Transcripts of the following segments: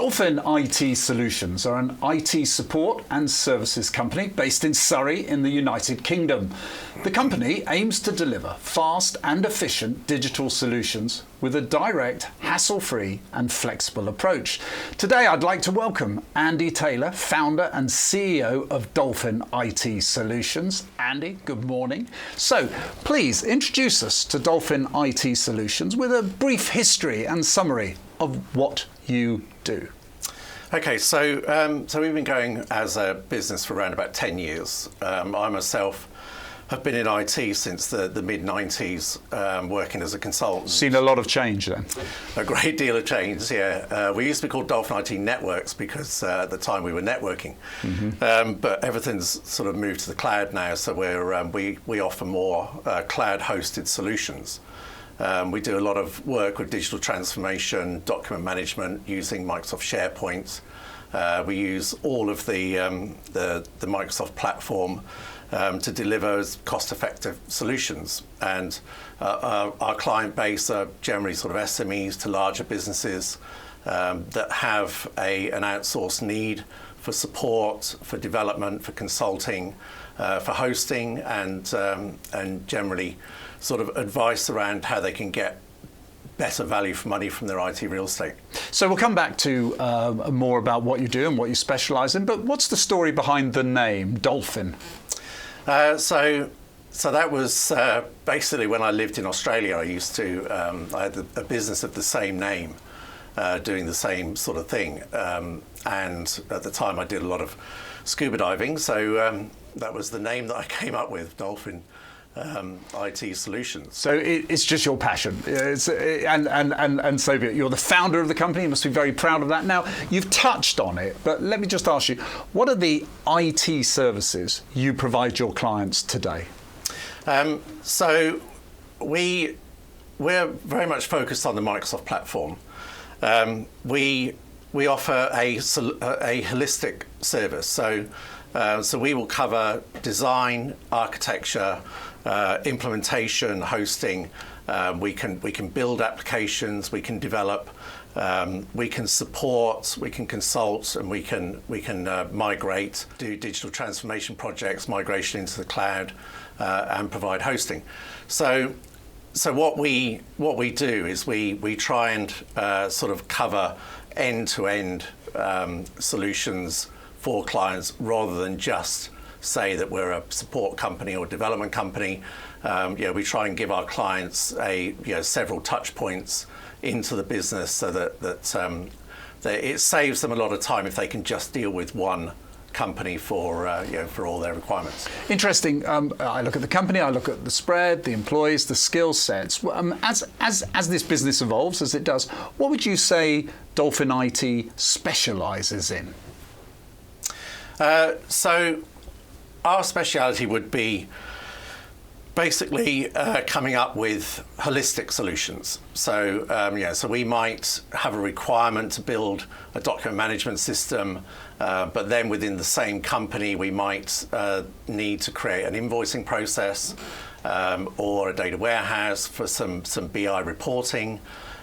Dolphin IT Solutions are an IT support and services company based in Surrey in the United Kingdom. The company aims to deliver fast and efficient digital solutions with a direct, hassle-free and flexible approach. Today I'd like to welcome Andy Taylor, founder and CEO of Dolphin IT Solutions. Andy, good morning. So please introduce us to Dolphin IT Solutions with a brief history and summary of what you do. Okay, so we've been going as a business for around about 10 years. I myself have been in IT since the mid-90s, working as a consultant. Seen a lot of change then? A great deal of change, yeah. We used to be called Dolphin IT Networks because at the time we were networking. But everything's sort of moved to the cloud now, so we offer more cloud-hosted solutions. We do a lot of work with digital transformation, document management using Microsoft SharePoint. We use all of the Microsoft platform to deliver cost-effective solutions. And our client base are generally sort of SMEs to larger businesses that have an outsourced need for support, for development, for consulting, for hosting, and generally sort of advice around how they can get better value for money from their IT real estate. So we'll come back to more about what you do and what you specialise in, but what's the story behind the name, Dolphin? So that was basically when I lived in Australia. I had a business of the same name, doing the same sort of thing. And at the time I did a lot of scuba diving, so that was the name that I came up with, Dolphin IT Solutions. So it's just your passion, and so you're the founder of the company. You must be very proud of that. Now you've touched on it, but let me just ask you: what are the IT services you provide your clients today? So we're very much focused on the Microsoft platform. We offer a holistic service. So we will cover design, architecture, implementation, hosting. We can build applications, we can develop, we can support, we can consult, and we can migrate, do digital transformation projects, migration into the cloud, and provide hosting. So what we do is we try and sort of cover end-to-end solutions for clients rather than just say that we're a support company or development company. We try and give our clients several touch points into the business so that it saves them a lot of time if they can just deal with one company for all their requirements. Interesting. I look at the company, I look at the spread, the employees, the skill sets. As this business evolves, as it does, what would you say Dolphin IT specialises in? So our speciality would be basically coming up with holistic solutions. So we might have a requirement to build a document management system, but then within the same company we might need to create an invoicing process or a data warehouse for some BI reporting.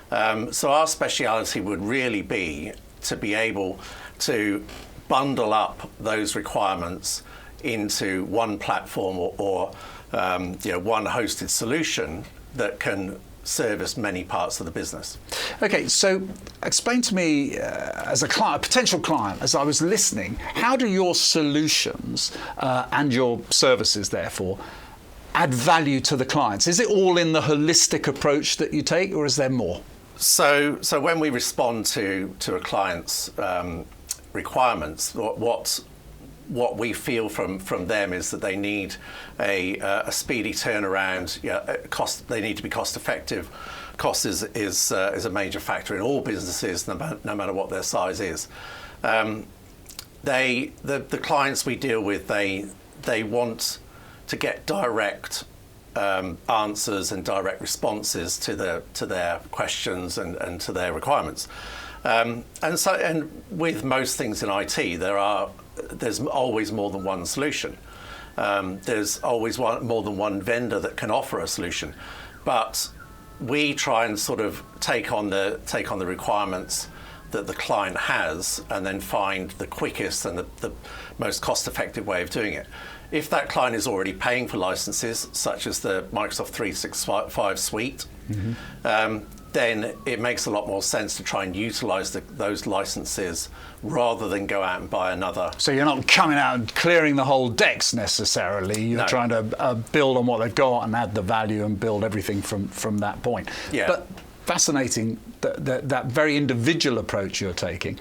So our speciality would really be to be able to bundle up those requirements into one platform or one hosted solution that can service many parts of the business. Okay, so explain to me, as a potential client, as I was listening, how do your solutions and your services, therefore, add value to the clients? Is it all in the holistic approach that you take, or is there more? So when we respond to a client's requirements, what we feel from them is that they need a speedy turnaround. Cost. They need to be cost effective. Cost is a major factor in all businesses, no matter what their size is. The clients we deal with, they want to get direct answers and direct responses to their questions and to their requirements. And with most things in IT, there's always more than one solution. There's always more than one vendor that can offer a solution, but we try and sort of take on the requirements that the client has and then find the quickest and the most cost-effective way of doing it. If that client is already paying for licenses, such as the Microsoft 365 suite, then it makes a lot more sense to try and utilize those licenses rather than go out and buy another. So you're not coming out and clearing the whole decks necessarily. You're trying to build on what they've got and add the value and build everything from that point. Yeah. But fascinating, that very individual approach you're taking.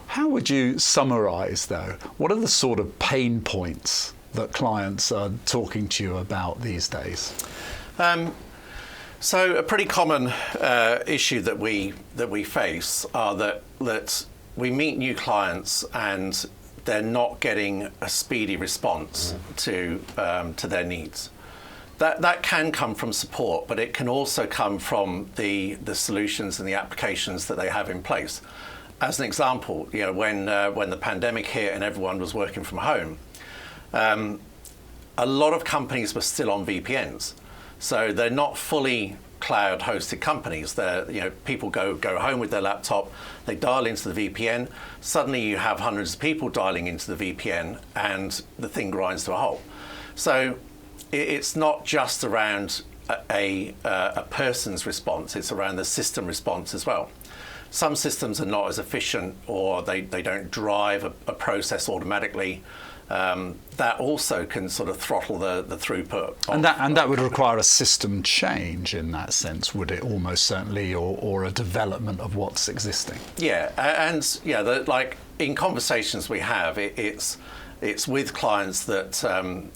How would you summarize, though? What are the sort of pain points that clients are talking to you about these days? So a pretty common issue that we face are that we meet new clients and they're not getting a speedy response to their needs. That can come from support, but it can also come from the solutions and the applications that they have in place. As an example, when the pandemic hit and everyone was working from home, a lot of companies were still on VPNs. So they're not fully cloud-hosted companies. People go home with their laptop, they dial into the VPN. Suddenly, you have hundreds of people dialing into the VPN, and the thing grinds to a halt. So it's not just around a person's response; it's around the system response as well. Some systems are not as efficient, or they don't drive a process automatically. That also can sort of throttle the throughput. And that would require a system change in that sense, would it? Almost certainly, or a development of what's existing. Yeah, and like in conversations we have, it's with clients that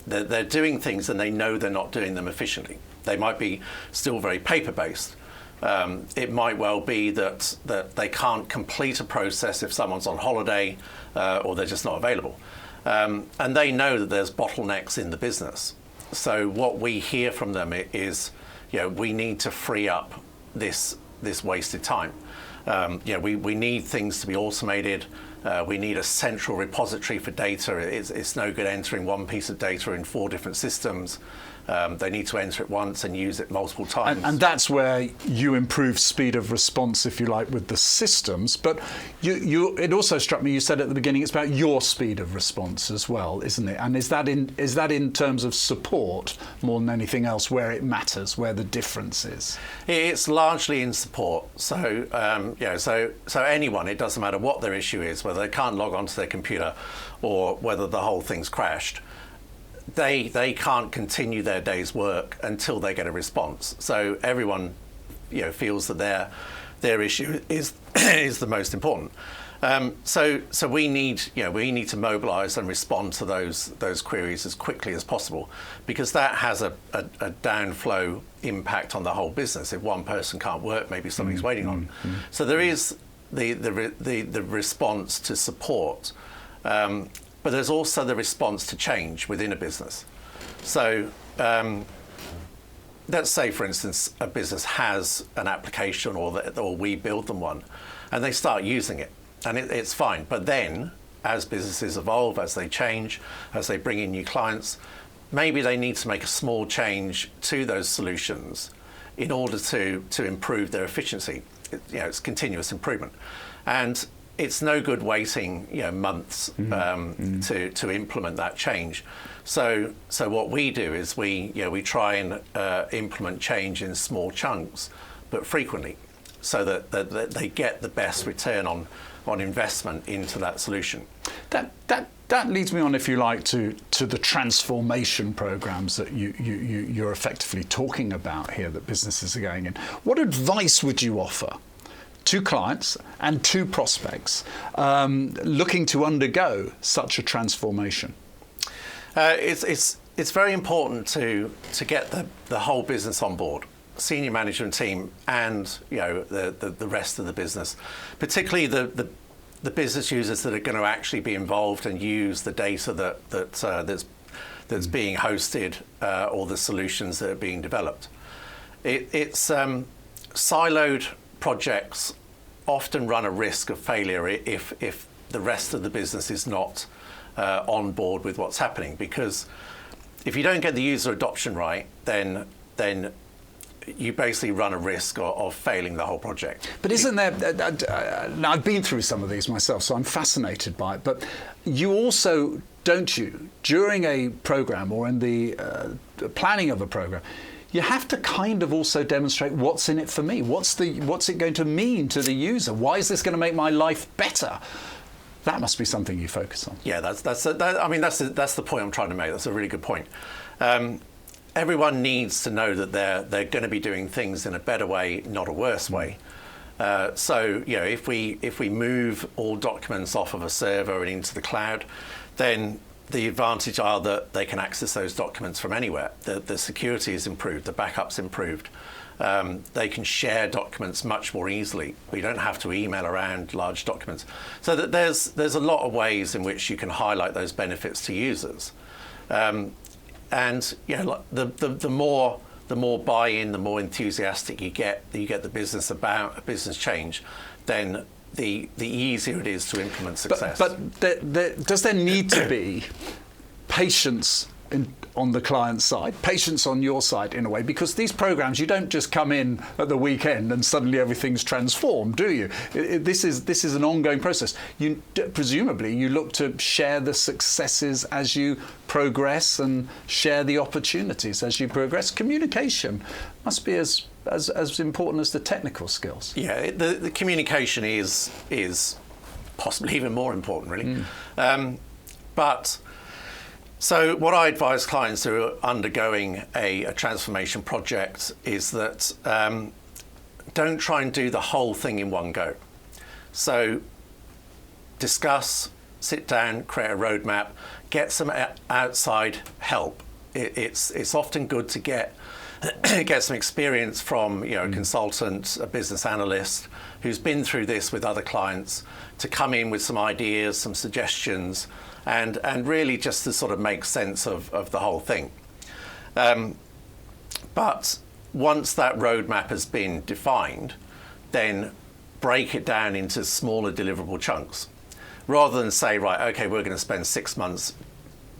they're doing things and they know they're not doing them efficiently. They might be still very paper-based. It might well be that they can't complete a process if someone's on holiday or they're just not available. And they know that there's bottlenecks in the business. So what we hear from them is, we need to free up this wasted time. We need things to be automated. We need a central repository for data. It's no good entering one piece of data in 4 different systems. They need to enter it once and use it multiple times. And that's where you improve speed of response, if you like, with the systems. But it also struck me, you said at the beginning, it's about your speed of response as well, isn't it? And is that in terms of support more than anything else, where it matters, where the difference is? It's largely in support. So so anyone, it doesn't matter what their issue is, whether they can't log onto their computer or whether the whole thing's crashed. They can't continue their day's work until they get a response. So everyone, feels that their issue is the most important. So we need to mobilise and respond to those queries as quickly as possible, because that has a downflow impact on the whole business. If one person can't work, maybe somebody's waiting on. So there is the response to support. But there's also the response to change within a business. So let's say, for instance, a business has an application or we build them one, and they start using it, and it's fine. But then, as businesses evolve, as they change, as they bring in new clients, maybe they need to make a small change to those solutions in order to improve their efficiency. It's continuous improvement. And it's no good waiting, months to implement that change. So what we do is we try and implement change in small chunks, but frequently, so that they get the best return on investment into that solution. That leads me on, if you like, to the transformation programs that you're effectively talking about here, that businesses are going in. What advice would you offer to clients and to prospects looking to undergo such a transformation? It's very important to get the whole business on board, senior management team and the rest of the business, particularly the business users that are going to actually be involved and use the data that's being hosted or the solutions that are being developed. It's siloed projects often run a risk of failure if the rest of the business is not on board with what's happening, because if you don't get the user adoption right, then you basically run a risk of failing the whole project. But isn't there, now I've been through some of these myself, so I'm fascinated by it, but you also, don't you, during a program or in the planning of a program, you have to kind of also demonstrate what's in it for me. What's it going to mean to the user? Why is this going to make my life better? That must be something you focus on. Yeah, that's the point I'm trying to make. That's a really good point. Everyone needs to know that they're going to be doing things in a better way, not a worse way. So if we move all documents off of a server and into the cloud, then the advantage are that they can access those documents from anywhere. The security is improved, the backup's improved. They can share documents much more easily. We don't have to email around large documents. So that there's a lot of ways in which you can highlight those benefits to users. And the more buy-in, the more enthusiastic you get the business about a business change, then the easier it is to implement success. But does there need to be patience on the client side, patience on your side in a way? Because these programs, you don't just come in at the weekend and suddenly everything's transformed, do you? This is an ongoing process. Presumably you look to share the successes as you progress and share the opportunities as you progress. Communication must be as important as the technical skills. Yeah, the communication is possibly even more important, really. So what I advise clients who are undergoing a transformation project is that don't try and do the whole thing in one go. So discuss, sit down, create a roadmap, get some outside help. It's often good to get some experience from a consultant, a business analyst who's been through this with other clients, to come in with some ideas, some suggestions, and really just to sort of make sense of the whole thing. But once that roadmap has been defined, then break it down into smaller deliverable chunks. Rather than say, right, okay, we're going to spend 6 months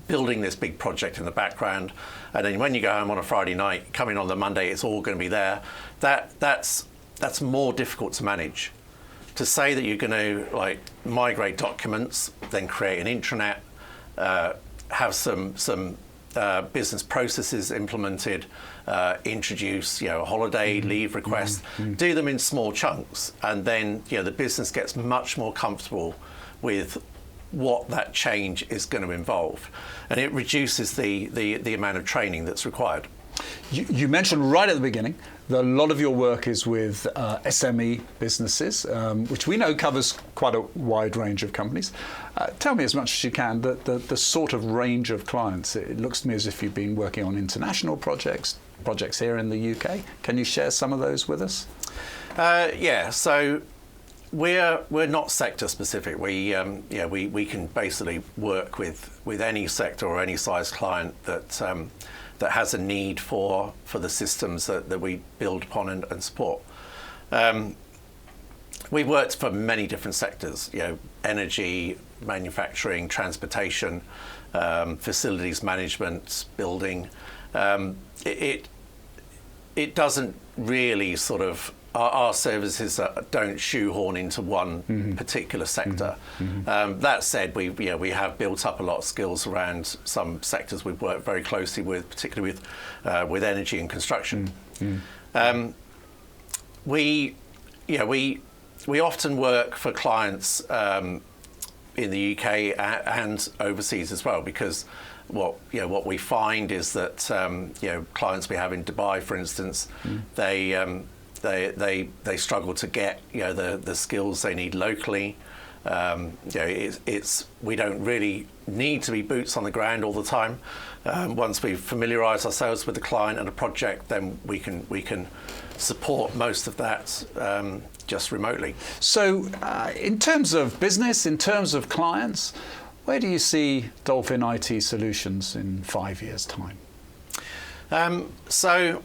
building this big project in the background, and then when you go home on a Friday night, come in on the Monday, it's all going to be there. That's more difficult to manage. To say that you're going to migrate documents, then create an intranet, have some business processes implemented, introduce a holiday leave request, do them in small chunks, and then the business gets much more comfortable with what that change is going to involve, and it reduces the amount of training that's required. You mentioned right at the beginning that a lot of your work is with SME businesses, which we know covers quite a wide range of companies. Tell me as much as you can the sort of range of clients. It looks to me as if you've been working on international projects here in the UK. Can you share some of those with us? Yeah, so we're not sector specific. We can basically work with any sector or any size client that has a need for the systems that we build upon and support. We've worked for many different sectors, energy, manufacturing, transportation, facilities management, building. It doesn't really sort of, our services don't shoehorn into one particular sector. That said, we have built up a lot of skills around some sectors we've worked very closely with, particularly with energy and construction. We often work for clients in the UK and overseas as well, because what we find is that clients we have in Dubai, for instance, they struggle to get the skills they need locally. We don't really need to be boots on the ground all the time. Once we familiarise ourselves with the client and a project, then we can support most of that just remotely. So in terms of business, in terms of clients, where do you see Dolphin IT Solutions in 5 years' time? So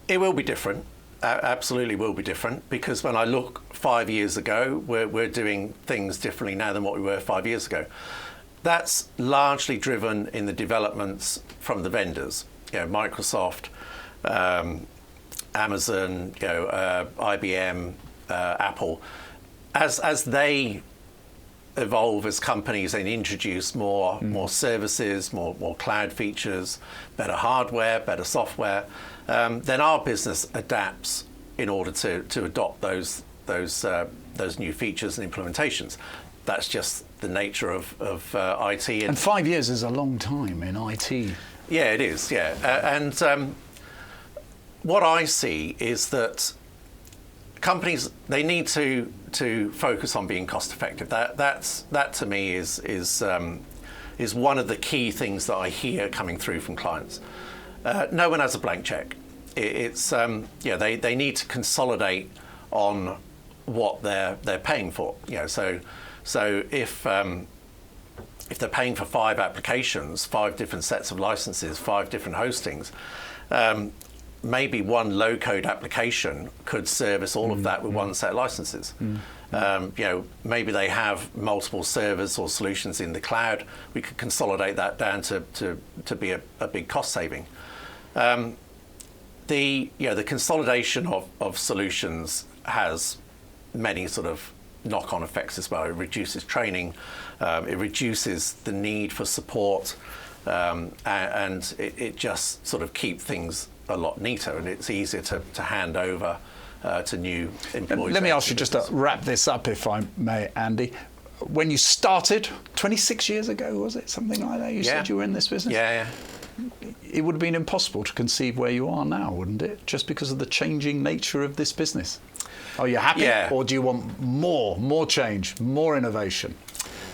it will be different. Absolutely will be different, because when I look 5 years ago, we're doing things differently now than what we were 5 years ago. That's largely driven in the developments from the vendors. Microsoft Amazon, IBM, Apple, as they evolve as companies and introduce more services, more cloud features, better hardware, better software, then our business adapts in order to adopt those new features and implementations. That's just the nature of IT. And 5 years is a long time in IT. Yeah, it is. Yeah, and what I see is that companies, they need to focus on being cost effective. That to me is one of the key things that I hear coming through from clients. No one has a blank check. They need to consolidate on what they're paying for. So if they're paying for 5 applications, 5 different sets of licenses, 5 different hostings, maybe one low-code application could service all of that with one set of licenses. Maybe they have multiple servers or solutions in the cloud. We could consolidate that down to be a big cost saving. The consolidation of solutions has many sort of knock-on effects as well. It reduces training, it reduces the need for support, and it just sort of keeps things a lot neater, and it's easier to hand over to new employees. Let me ask you just to wrap this up, if I may, Andy. When you started, 26 years ago, was it? Something like that? You said you were in this business? Yeah. It would have been impossible to conceive where you are now, wouldn't it? Just because of the changing nature of this business. Are you happy? Yeah. Or do you want more change, more innovation?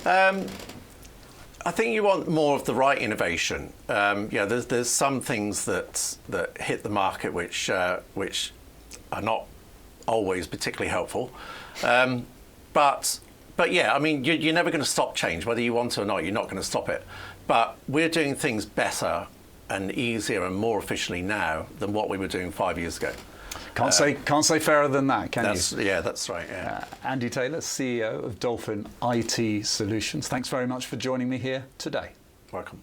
I think you want more of the right innovation. There's some things that hit the market which are not always particularly helpful. But yeah, I mean, you're never going to stop change, whether you want to or not. You're not going to stop it. But we're doing things better and easier and more efficiently now than what we were doing 5 years ago. Can't say fairer than that, can you? Yeah, that's right. Yeah. Andy Taylor, CEO of Dolphin IT Solutions. Thanks very much for joining me here today. Welcome.